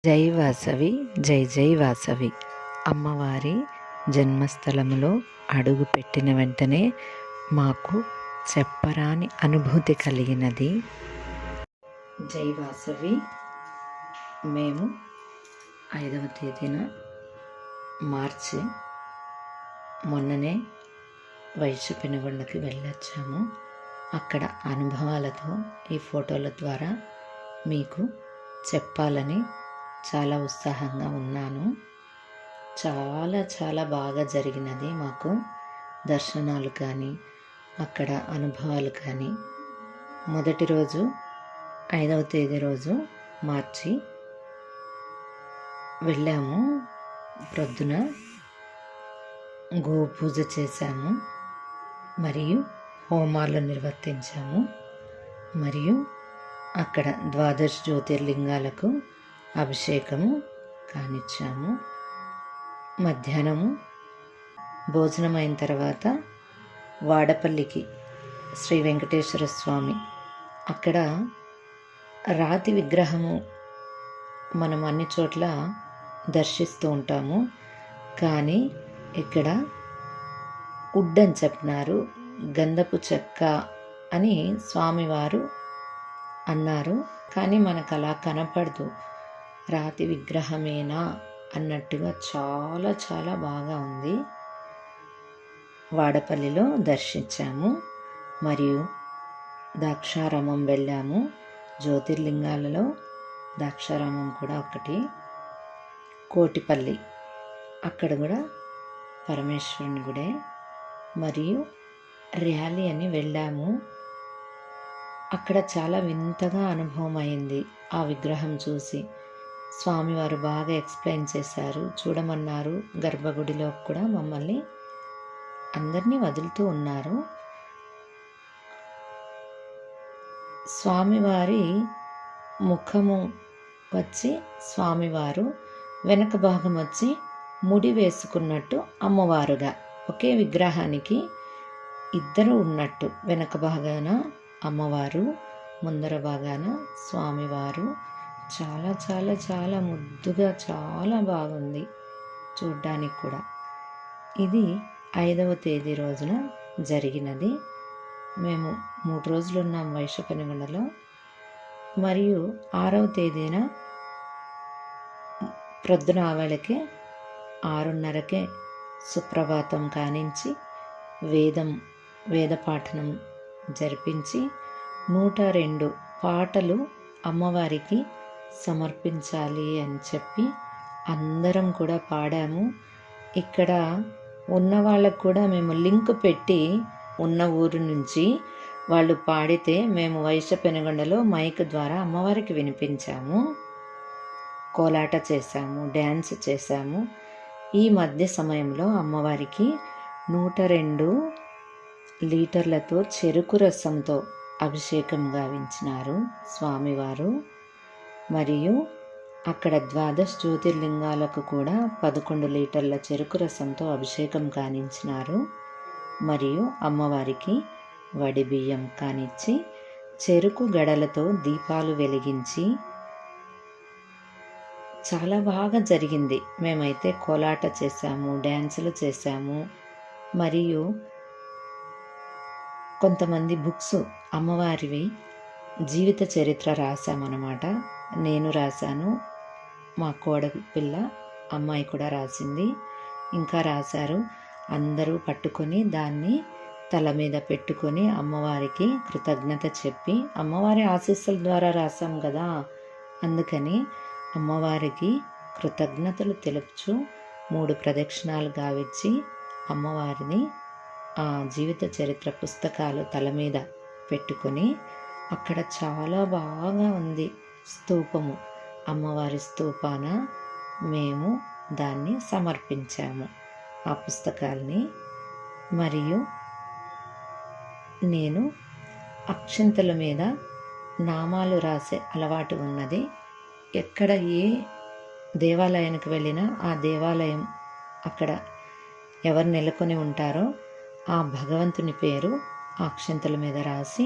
జై వాసవి జై జై వాసవి. అమ్మవారి జన్మస్థలములో అడుగు పెట్టిన వెంటనే మాకు చెప్పరాని అనుభూతి కలిగినది. జై వాసవి. మేము 5వ తేదీన మార్చి మొన్ననే వైశ్య పెనుగొండకి వెళ్ళొచ్చాము. అక్కడ అనుభవాలతో ఈ ఫోటోల ద్వారా మీకు చెప్పాలని చాలా ఉత్సాహంగా ఉన్నాను. చాలా బాగా జరిగినది మాకు దర్శనాలు కానీ అక్కడ అనుభవాలు కానీ. మొదటి రోజు 5వ తేదీ రోజు మార్చి వెళ్ళాము. ప్రొద్దున గోపూజ చేశాము, మరియు హోమాలు నిర్వర్తించాము, మరియు అక్కడ 12 జ్యోతిర్లింగాలకు అభిషేకము కానిచ్చాము. మధ్యాహ్నము భోజనం అయిన తర్వాత వాడపల్లికి శ్రీ వెంకటేశ్వర స్వామి, అక్కడ రాతి విగ్రహము మనం అన్ని చోట్ల దర్శిస్తూ ఉంటాము, కానీ ఇక్కడ వుడ్ అని చెప్పినారు, గంధపు చెక్క అని స్వామివారు అన్నారు. కానీ మనకు అలా కనపడదు, రాతి విగ్రహమేనా అన్నట్టుగా చాలా బాగా ఉంది. వాడపల్లిలో దర్శించాము, మరియు ద్రాక్షారామం వెళ్ళాము. జ్యోతిర్లింగాలలో ద్రాక్షారామం కూడా ఒకటి. కోటిపల్లి, అక్కడ కూడా పరమేశ్వరుని గుడే. మరియు ర్యాలీ అని వెళ్ళాము. అక్కడ చాలా వింతగా అనుభవం అయింది. ఆ విగ్రహం చూసి స్వామివారు బాగా ఎక్స్ప్లెయిన్ చేశారు, చూడమన్నారు. గర్భగుడిలో కూడా మమ్మల్ని అందరినీ వదులుతూ ఉన్నారు. స్వామివారి ముఖము వచ్చి స్వామివారు వెనక భాగం వచ్చి ముడి వేసుకున్నట్టు అమ్మవారుగా, ఒకే విగ్రహానికి ఇద్దరు ఉన్నట్టు. వెనక భాగాన అమ్మవారు, ముందర భాగాన స్వామివారు. చాలా ముద్దుగా చాలా బాగుంది చూడ్డానికి కూడా. ఇది 5వ తేదీ రోజున జరిగినది. మేము 3 రోజులు ఉన్నాం వైశ్య పెనుగొండలో. మరియు 6వ తేదీన ప్రొద్దున ఆవేళకే 6:30కే సుప్రభాతం కానించి వేద పాఠనం జరిపించి 102 పాటలు అమ్మవారికి సమర్పించాలి అని చెప్పి అందరం కూడా పాడాము. ఇక్కడ ఉన్న వాళ్ళకు కూడా మేము లింక్ పెట్టి, ఉన్న ఊరు నుంచి వాళ్ళు పాడితే మేము వైశ్య పెనుగొండలో మైక్ ద్వారా అమ్మవారికి వినిపించాము. కోలాట చేశాము, డ్యాన్స్ చేశాము. ఈ మధ్య సమయంలో అమ్మవారికి 102 లీటర్లతో చెరుకు రసంతో అభిషేకం గావించినారు స్వామివారు. మరియు అక్కడ 12 జ్యోతిర్లింగాలకు కూడా 11 లీటర్ల చెరుకు రసంతో అభిషేకం కానించినారు. మరియు అమ్మవారికి వడి బియ్యం కానిచ్చి చెరుకు గడలతో దీపాలు వెలిగించి చాలా బాగా జరిగింది. మేమైతే కోలాట చేశాము, డ్యాన్సులు చేశాము. మరియు కొంతమంది బుక్స్ అమ్మవారివి జీవిత చరిత్ర రాశామన్నమాట. నేను రాశాను, మా పిల్ల అమ్మాయి కూడా రాసింది, ఇంకా రాశారు. అందరూ పట్టుకొని దాన్ని తల మీద పెట్టుకొని అమ్మవారికి కృతజ్ఞత చెప్పి, అమ్మవారి ఆశీస్సుల ద్వారా రాశాం కదా, అందుకని అమ్మవారికి కృతజ్ఞతలు తెలుపుచు 3 ప్రదక్షిణాలు గావించి అమ్మవారిని ఆ జీవిత చరిత్ర పుస్తకాలు తల మీద పెట్టుకొని, అక్కడ చాలా బాగా ఉంది స్తూపము. అమ్మవారి స్తూపాన మేము దాన్ని సమర్పించాము, ఆ పుస్తకాల్ని. మరియు నేను అక్షింతల మీద నామాలు రాసే అలవాటు ఉన్నది. ఎక్కడ ఏ దేవాలయానికి వెళ్ళినా ఆ దేవాలయం అక్కడ ఎవరు నెలకొని ఉంటారో ఆ భగవంతుని పేరు ఆ అక్షింతల మీద రాసి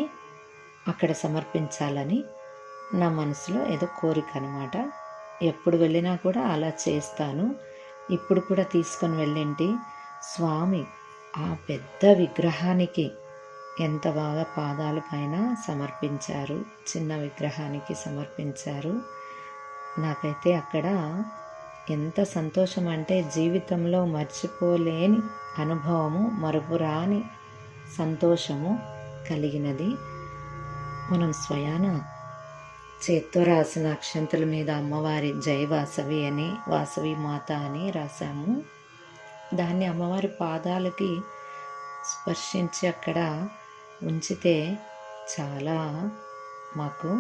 అక్కడ సమర్పించాలని నా మనసులో ఏదో కోరిక అనమాట. ఎప్పుడు వెళ్ళినా కూడా అలా చేస్తాను. ఇప్పుడు కూడా తీసుకొని వెళ్ళింటి. స్వామి ఆ పెద్ద విగ్రహానికి ఎంత బాగా పాదాల పైన సమర్పించారు, చిన్న విగ్రహానికి సమర్పించారు. నాకైతే అక్కడ ఎంత సంతోషం అంటే జీవితంలో మర్చిపోలేని అనుభవము, మరుపురాని సంతోషము కలిగినది. మనం స్వయాన చేత్తో రాసిన అక్షంతల మీద అమ్మవారి జై వాసవి అని, వాసవి మాత అని రాశాము. దాన్ని అమ్మవారి పాదాలకి స్పర్శించి అక్కడ ఉంచితే చాలా మాకు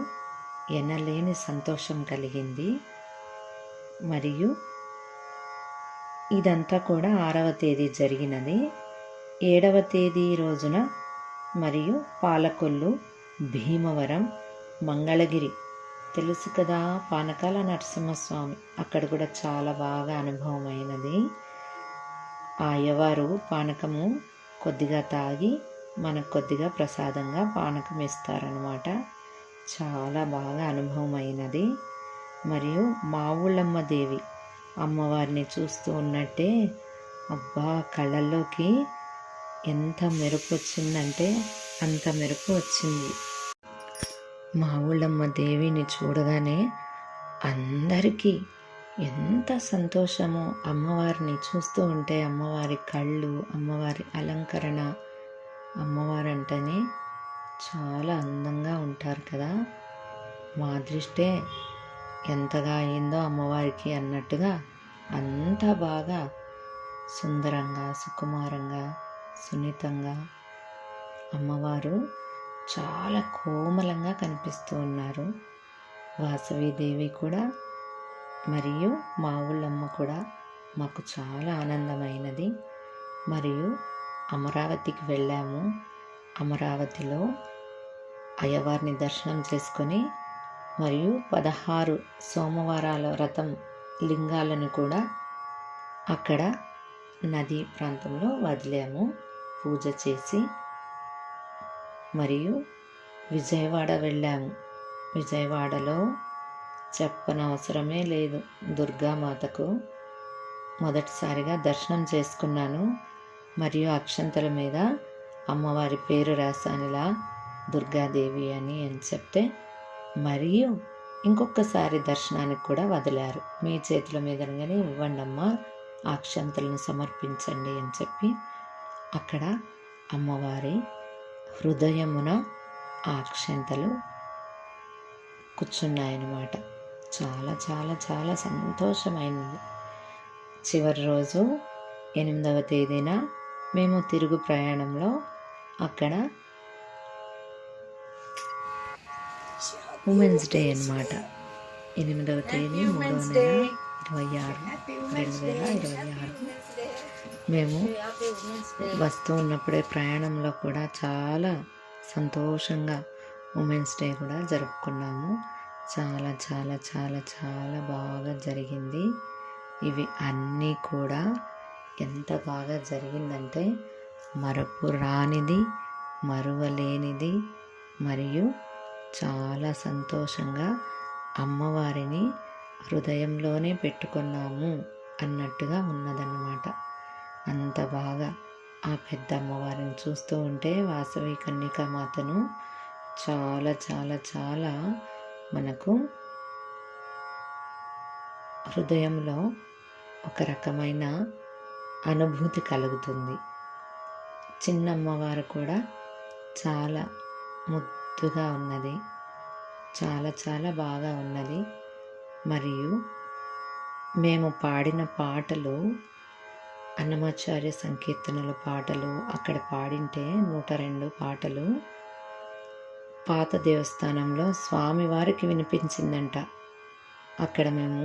ఎనలేని సంతోషం కలిగింది. మరియు ఇదంతా కూడా 6వ తేదీ జరిగినది. 7వ తేదీ రోజున మరియు పాలకొల్లు, భీమవరం, మంగళగిరి తెలుసు కదా, పానకాల నరసింహస్వామి, అక్కడ కూడా చాలా బాగా అనుభవం అయినది. ఆ అయ్యవారు పానకము కొద్దిగా తాగి మనకు కొద్దిగా ప్రసాదంగా పానకం ఇస్తారనమాట. చాలా బాగా అనుభవం అయినది. మరియు మా ఊళ్ళమ్మ దేవి అమ్మవారిని చూస్తూ ఉన్నట్టే అబ్బా కళ్ళల్లోకి ఎంత మెరుపు వచ్చిందంటే అంత మెరుపు వచ్చింది. మా ఊళ్ళమ్మ దేవిని చూడగానే అందరికీ ఎంత సంతోషమో. అమ్మవారిని చూస్తూ ఉంటే అమ్మవారి కళ్ళు, అమ్మవారి అలంకరణ, అమ్మవారు అంటేనే చాలా అందంగా ఉంటారు కదా. మా దృష్టే ఎంతగా అయిందో అమ్మవారికి అన్నట్టుగా అంత బాగా సుందరంగా, సుకుమారంగా, సున్నితంగా అమ్మవారు చాలా కోమలంగా కనిపిస్తూ ఉన్నారు. వాసవీదేవి కూడా మరియు మా ఊళ్ళమ్మ కూడా మాకు చాలా ఆనందమైనది. మరియు అమరావతికి వెళ్ళాము. అమరావతిలో అయ్యవారిని దర్శనం చేసుకొని మరియు 16 సోమవారాల వ్రతం లింగాలను కూడా అక్కడ నదీ ప్రాంతంలో వదిలాము పూజ చేసి. మరియు విజయవాడ వెళ్ళాము. విజయవాడలో చెప్పనవసరమే లేదు, దుర్గామాతకు మొదటిసారిగా దర్శనం చేసుకున్నాను. మరియు అక్షంతల మీద అమ్మవారి పేరు రాసానిలా దుర్గాదేవి అని చెప్తే మరియు ఇంకొకసారి దర్శనానికి కూడా వదిలారు. మీ చేతుల మీదగానే ఇవ్వండి అమ్మా, ఆ అక్షంతలను సమర్పించండి అని చెప్పి అక్కడ అమ్మవారి హృదయమున ఆ అక్షంతలు కూర్చున్నాయన్నమాట. చాలా చాలా చాలా సంతోషమైనది. చివరి రోజు 8వ తేదీన మేము తిరుగు ప్రయాణంలో అక్కడ ఉమెన్స్ డే అన్నమాట. 8వ తేదీ 3వ నెల 2026 మేము వస్తూ ఉన్నప్పుడే ప్రయాణంలో కూడా చాలా సంతోషంగా ఉమెన్స్ డే కూడా జరుపుకున్నాము. చాలా చాలా చాలా చాలా బాగా జరిగింది. ఇవి అన్నీ కూడా ఎంత బాగా జరిగిందంటే మరపు రానిది, మరువలేనిది, మరియు చాలా సంతోషంగా అమ్మవారిని హృదయంలోనే పెట్టుకున్నాము అన్నట్టుగా ఉన్నదన్నమాట. అంత బాగా ఆ పెద్ద అమ్మవారిని చూస్తూ ఉంటే వాసవి కన్యకామాతను చాలా చాలా చాలా మనకు హృదయంలో ఒక రకమైన అనుభూతి కలుగుతుంది. చిన్న అమ్మవారు కూడా చాలా ముద్దుగా ఉన్నది, చాలా చాలా బాగా ఉన్నది. మరియు మేము పాడిన పాటలు అన్నమాచార్య సంకీర్తనల పాటలు అక్కడ పాడింటే 102 పాటలు పాత దేవస్థానంలో స్వామివారికి వినిపించిందంట. అక్కడ మేము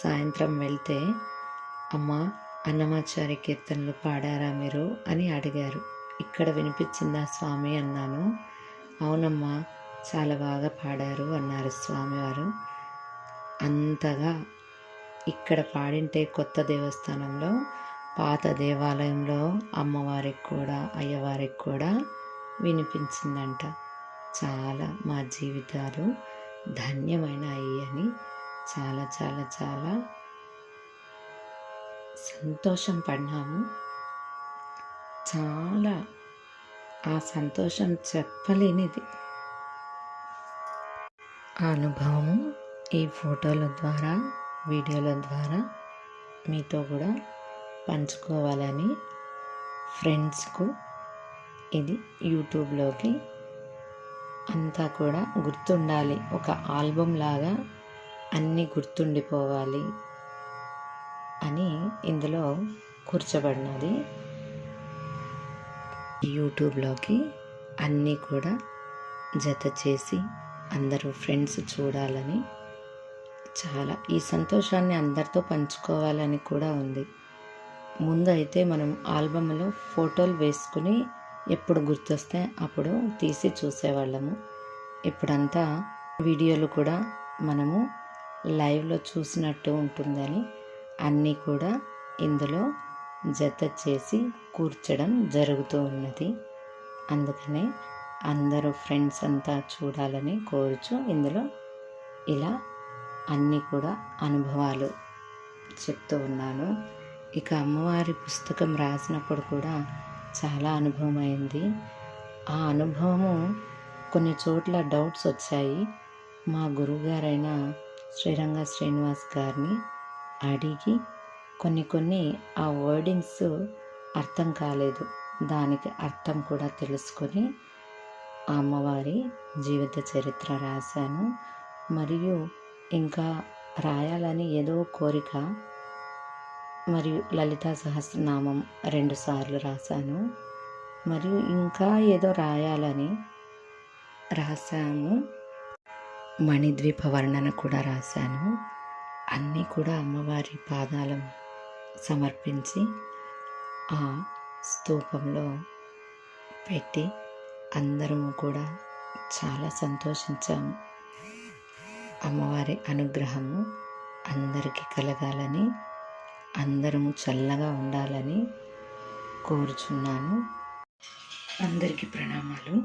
సాయంత్రం వెళ్తే అమ్మ అన్నమాచార్య కీర్తనలు పాడారా మీరు అని అడిగారు. ఇక్కడ వినిపించిందా స్వామి అన్నాను. అవునమ్మా చాలా బాగా పాడారు అన్నారు స్వామివారు. అంతగా ఇక్కడ పాడింటే కొత్త దేవస్థానంలో పాత దేవాలయంలో అమ్మవారికి కూడా అయ్యవారికి కూడా వినిపించిందంట. చాలా మా జీవితాలు ధన్యమైన అయ్యని చాలా చాలా చాలా సంతోషం పడినాము. చాలా ఆ సంతోషం చెప్పలేనిది. ఆ అనుభవము ఈ ఫోటోల ద్వారా, వీడియోల ద్వారా మీతో కూడా పంచుకోవాలని ఫ్రెండ్స్కు ఇది యూట్యూబ్లోకి అంతా కూడా గుర్తుండాలి. ఒక ఆల్బమ్ లాగా అన్నీ గుర్తుండిపోవాలి అని ఇందులో కూర్చబడినది. యూట్యూబ్లోకి అన్నీ కూడా జత చేసి అందరూ ఫ్రెండ్స్ చూడాలని, చాలా ఈ సంతోషాన్ని అందరితో పంచుకోవాలని కూడా ఉంది. ముందు అయితే మనం ఆల్బమ్లో ఫోటోలు వేసుకుని ఎప్పుడు గుర్తొస్తే అప్పుడు తీసి చూసేవాళ్ళము. ఇప్పుడంతా వీడియోలు కూడా మనము లైవ్లో చూసినట్టు ఉంటుందని అన్నీ కూడా ఇందులో జత చేసి కూర్చడం జరుగుతూ ఉన్నది. అందుకనే అందరూ ఫ్రెండ్స్ అంతా చూడాలని కోరుచు ఇందులో ఇలా అన్నీ కూడా అనుభవాలు చెప్తూ ఉన్నాను. ఇక అమ్మవారి పుస్తకం రాసినప్పుడు కూడా చాలా అనుభవం అయింది. ఆ అనుభవము కొన్ని చోట్ల డౌట్స్ వచ్చాయి. మా గురువుగారైన శ్రీరంగ శ్రీనివాస్ గారిని అడిగి కొన్ని ఆ వర్డింగ్స్ అర్థం కాలేదు. దానికి అర్థం కూడా తెలుసుకొని ఆ అమ్మవారి జీవిత చరిత్ర రాశాను. మరియు ఇంకా రాయాలని ఏదో కోరిక, మరియు లలితా సహస్రనామం 2 సార్లు రాశాను. మరియు ఇంకా ఏదో రాయాలని రాశాను. మణిద్వీప వర్ణన కూడా రాశాను. అన్నీ కూడా అమ్మవారి పాదాలను సమర్పించి ఆ స్తూపంలో పెట్టి అందరము కూడా చాలా సంతోషించాము. అమ్మవారి అనుగ్రహము అందరికీ కలగాలని, అందరము చల్లగా ఉండాలని కోరుచున్నాను. అందరికీ ప్రణామాలు.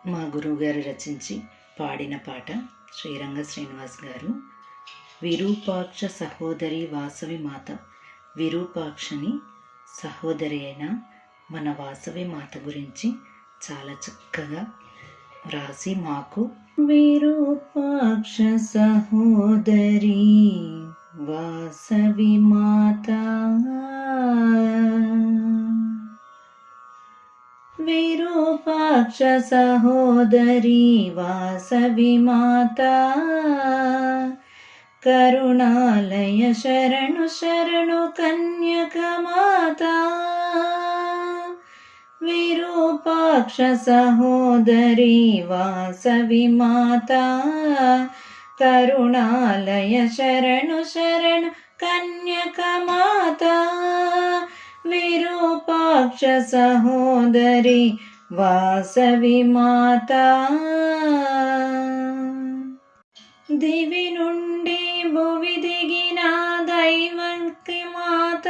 మా గురువుగారు రచించి పాడిన పాట శ్రీరంగ శ్రీనివాస్ గారు. విరూపాక్ష సహోదరి వాసవి మాత. విరూపాక్షని సహోదరి అయిన మన వాసవి మాత గురించి చాలా చక్కగా రాసి మాకు, విరూపాక్ష సహోదరి వాసవి మాత, విరూపాక్ష సహోదరి వాసవి మాత, కరుణాలయ శరణు శరణు కన్యక మాత, విరూపాక్ష సహోదరి వాసవి మాత, కరుణాలయ శరణు శరణు కన్యక మాత, విరూపాక్ష సహోదరి వాసవి మాత. దివి నుండి భువి దిగిన దైవకి మాత,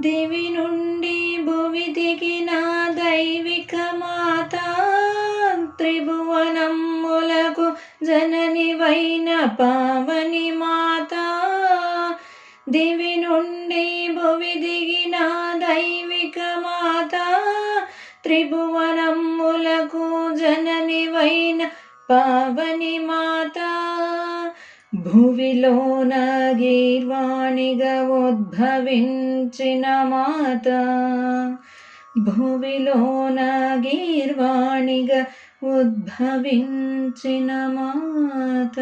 దివి నుండి భువి దిగిన దైవిక మాత, త్రిభువనములకు జనని వైన పావని మాత, దివి నుండి భువి దిగిన దైవిక మాత, త్రిభువనములకు జనని వైన పావని మాత, భువిలోన గీర్వాణిగా ఉద్భవించిన మాత, భువిలోన గీర్వాణిగా ఉద్భవించిన మాత,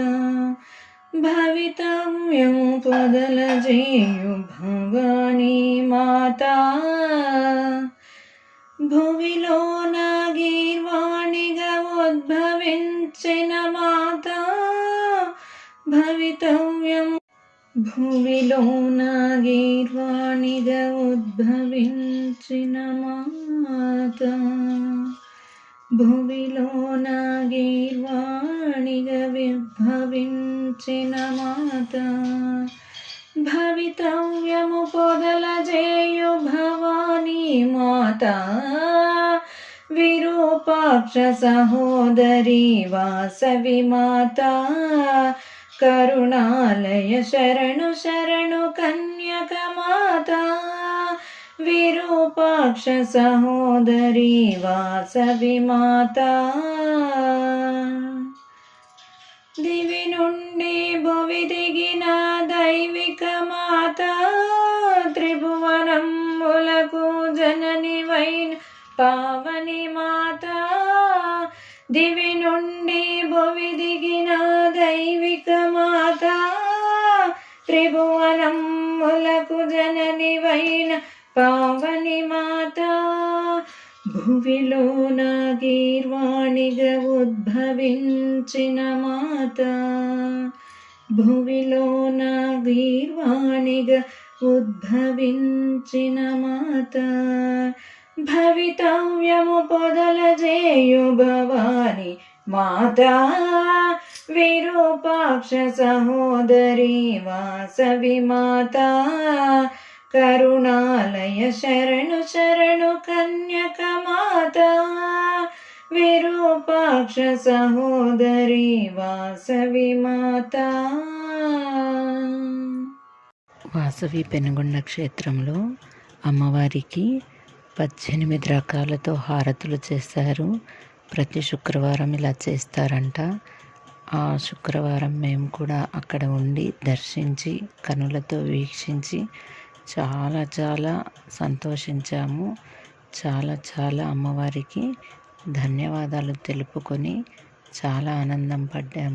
భవితవ్యం పొదలజేయు భవానీ మాత, భువిలోన గీర్వాణిగా ఉద్భవించిన మాత, భవితవ్యం భువిలోన గీర్వాణిగా ఉద్భవించిన మాత, భువిలోన గీర్వాణిగా విద్భవించిన మాత, భవితవ్యము పొదలజేయు భవానీ మాత, విరూపాక్ష సహోదరి వాసవి మాతా కరుణాలయ శరణు శరణు కన్యక మాతా విరూపాక్ష సహోదరి వాసవి మాతా దివి నుండి భువి దిగిన దైవిక మాతా త్రిభువనములకు జనని వైన పావని మాతా దివి నుండి భువి దిగిన దైవిక మాతా త్రిభువనములకు జనని వైన పావని మాతా భువిలోన గీర్వాణిగా ఉద్భవించిన మాతా భువిలోన గీర్వాణిగా ఉద్భవించిన మాతా భవితవ్యము పొదలజేయు భవాని మాతా విరూపాక్ష సహోదరి వాసవి మాతా కరుణాలయ శరణు శరణు కన్యక మాతా విరూపాక్ష సహోదరి వాసవి మాతా. వాసవి పెనుగొండ క్షేత్రంలో అమ్మవారికి 18 రకాలతో హారతులు చేశారు. ప్రతి శుక్రవారం ఇలా చేస్తారంట. ఆ శుక్రవారం మేము కూడా అక్కడ ఉండి దర్శించి కనులతో వీక్షించి చాలా సంతోషించాము. చాలా అమ్మవారికి ధన్యవాదాలు తెలుపుకొని చాలా ఆనందం పడ్డాము.